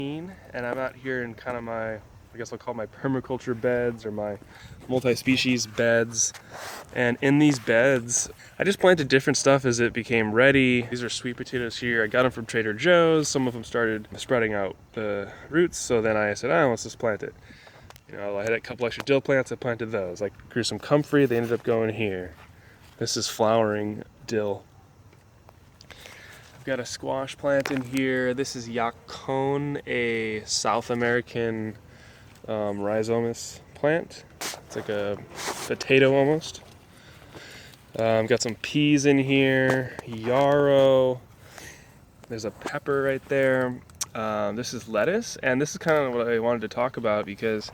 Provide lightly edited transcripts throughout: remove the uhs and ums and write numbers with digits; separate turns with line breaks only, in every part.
And I'm out here in kind of my, I guess I'll call my permaculture beds or my multi-species beds. And in these beds, I just planted different stuff as it became ready. These are sweet potatoes here. I got them from Trader Joe's. Some of them started spreading out the roots. So then I said, oh, let's just plant it. You know, I had a couple extra dill plants. I planted those. I grew some comfrey. They ended up going here. This is flowering dill. I've got a squash plant in here. This is yacon, a South American rhizomatous plant. It's like a potato almost. Got some peas in here, yarrow. There's a pepper right there. This is lettuce, and this is kind of what I wanted to talk about because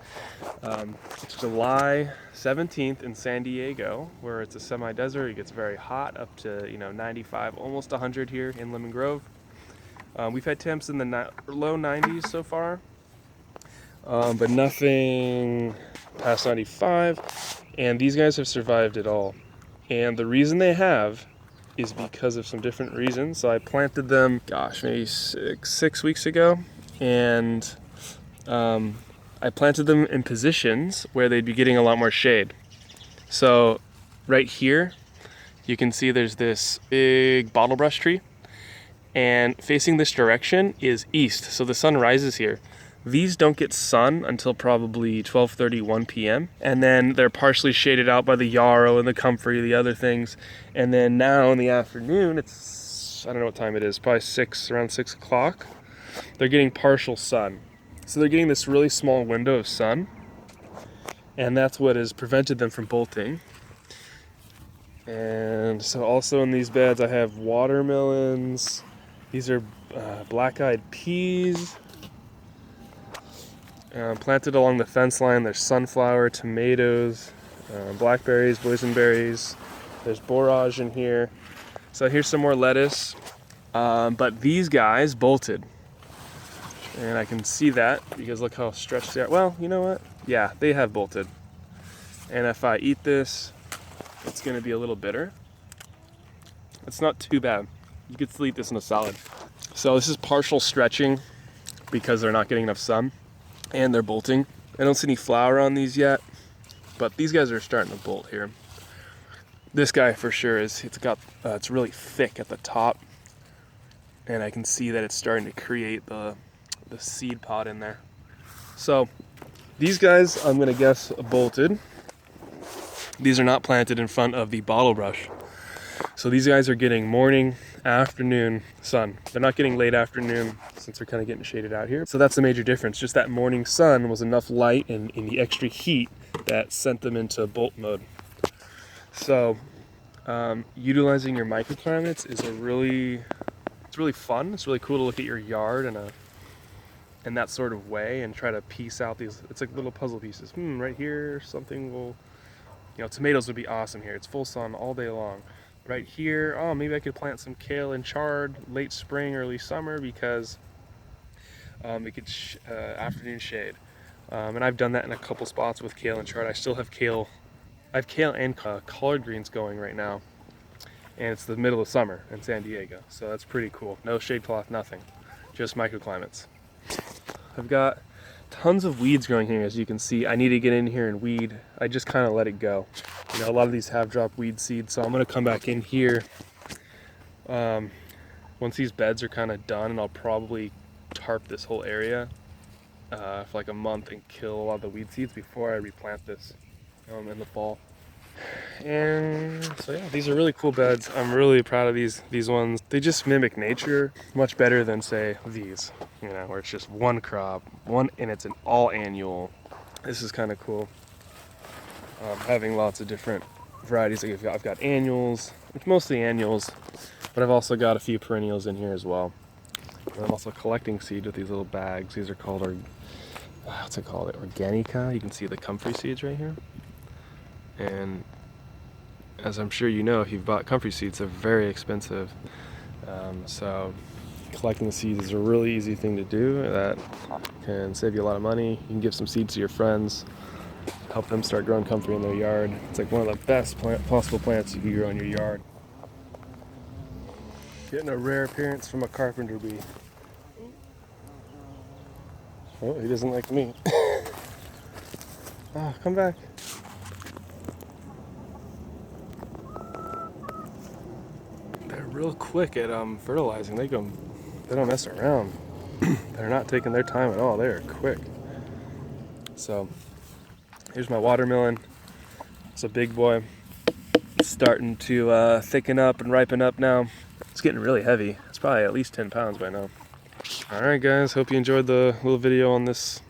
it's July 17th in San Diego, where it's a semi-desert. It gets very hot, up to 95, almost 100 here in Lemon Grove. We've had temps in the low 90s so far, but nothing past 95. And these guys have survived it all. And the reason they have is because of some different reasons. So I planted them, gosh, maybe six weeks ago, and I planted them in positions where they'd be getting a lot more shade. So right here, you can see there's this big bottlebrush tree, and facing this direction is east, so the sun rises here. These don't get sun until probably 12:30, 1 p.m. And then they're partially shaded out by the yarrow and the comfrey, the other things. And then now in the afternoon, it's, I don't know what time it is, probably around 6 o'clock. They're getting partial sun. So they're getting this really small window of sun. And that's what has prevented them from bolting. And so also in these beds, I have watermelons. These are black-eyed peas. Planted along the fence line. There's sunflower, tomatoes, blackberries, boysenberries. There's borage in here. So here's some more lettuce. But these guys bolted. And I can see that because look how stretched they are. Well, you know what? Yeah, they have bolted. And if I eat this, it's going to be a little bitter. It's not too bad. You could still eat this in a salad. So this is partial stretching because they're not getting enough sun. And they're bolting. I don't see any flower on these yet, but these guys are starting to bolt here. This guy for sure is, it's really thick at the top, and I can see that it's starting to create the seed pod in there. So these guys, I'm gonna guess, bolted. These are not planted in front of the bottle brush. So these guys are getting morning, afternoon sun. They're not getting late afternoon since they're kind of getting shaded out here. So that's the major difference. Just that morning sun was enough light and in the extra heat that sent them into bolt mode. So utilizing your microclimates is it's really fun. It's really cool to look at your yard in that sort of way and try to piece out these. It's like little puzzle pieces. Right here, something will, tomatoes would be awesome here. It's full sun all day long. Right here, oh, maybe I could plant some kale and chard late spring, early summer because it gets afternoon shade. And I've done that in a couple spots with kale and chard. I still have kale. I have kale and collard greens going right now. And it's the middle of summer in San Diego. So that's pretty cool. No shade cloth, nothing. Just microclimates. I've got tons of weeds growing here, as you can see. I need to get in here and weed. I just kind of let it go. A lot of these have dropped weed seeds, so I'm going to come back in here once these beds are kind of done, and I'll probably tarp this whole area for like a month and kill a lot of the weed seeds before I replant this in the fall. And so yeah, these are really cool beds. I'm really proud of these ones. They just mimic nature much better than say these, where it's just one crop, and it's an all annual. This is kind of cool. Having lots of different varieties. I've got annuals, mostly annuals, but I've also got a few perennials in here as well. And I'm also collecting seeds with these little bags. These are called, what's it called? Organica. You can see the comfrey seeds right here. And as I'm sure you know, if you've bought comfrey seeds, they're very expensive. So collecting the seeds is a really easy thing to do that can save you a lot of money. You can give some seeds to your friends, help them start growing comfrey in their yard. It's like one of the best possible plants you can grow in your yard. Getting a rare appearance from a carpenter bee. Oh, he doesn't like me. Oh, come back. They're real quick at fertilizing. They don't mess around. They're not taking their time at all. They are quick. So here's my watermelon. It's a big boy. It's starting to thicken up and ripen up now. It's getting really heavy. It's probably at least 10 pounds by now. All right, guys. Hope you enjoyed the little video on this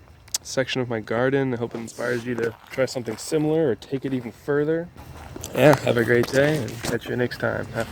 section of my garden. I hope it inspires you to try something similar or take it even further. Yeah, have a great day and catch you next time. Have fun.